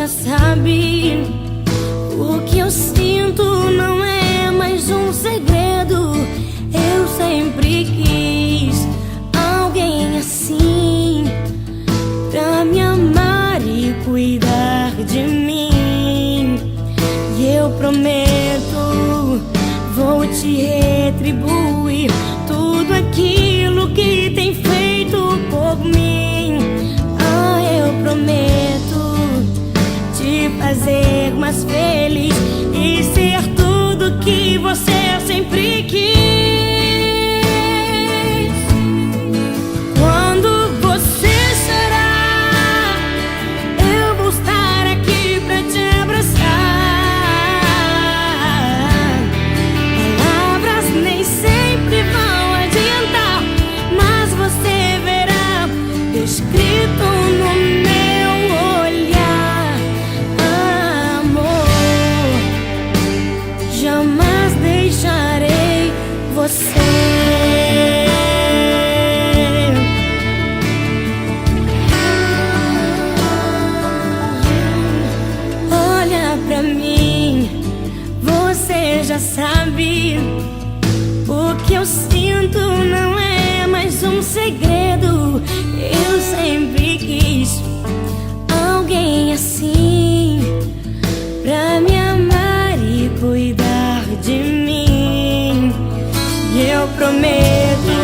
já sabe. O que eu sinto não é mais um segredo. Eu sempre quis alguém assim, pra me amar e cuidar de mim. E eu prometo, vou te retribuir tudo aquilo que tem feito por mim. Ah, eu prometo te fazer mais feliz e ser tudo que você sempre quis. Quando você chorar, eu vou estar aqui pra te abraçar. Palavras nem sempre vão adiantar, mas você verá escrito no meu olhar: amor, jamais deixarei você. Olha pra mim, você já sabe. O que eu sinto não é mais um segredo. Eu sempre quis alguém assim, pra me amar e cuidar de mim. E eu prometo,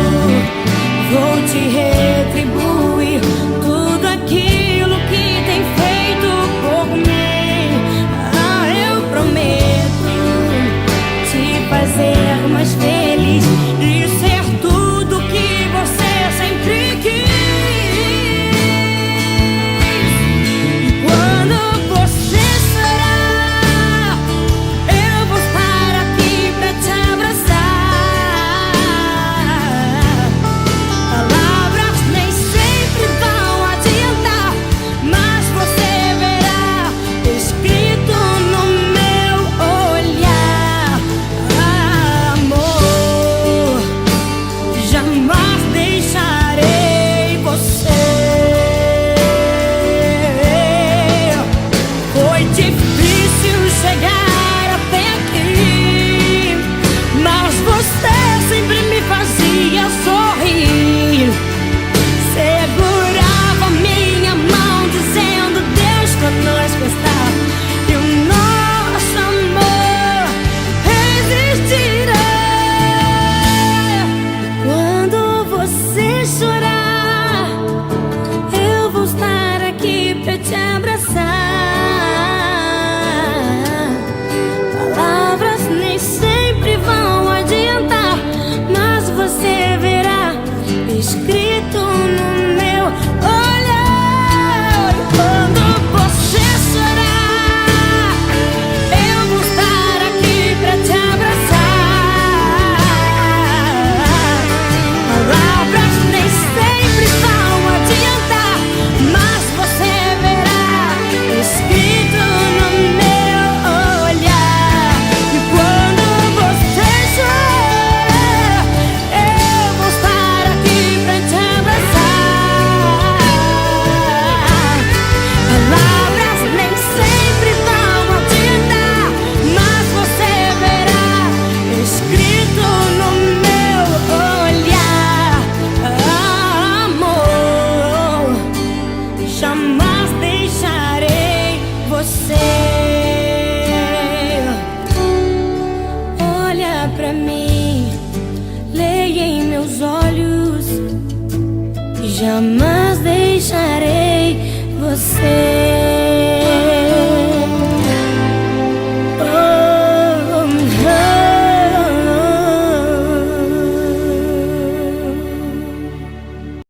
vou te retribuir tudo aquilo que tem feito por mim. Ah, eu prometo te fazer mais feliz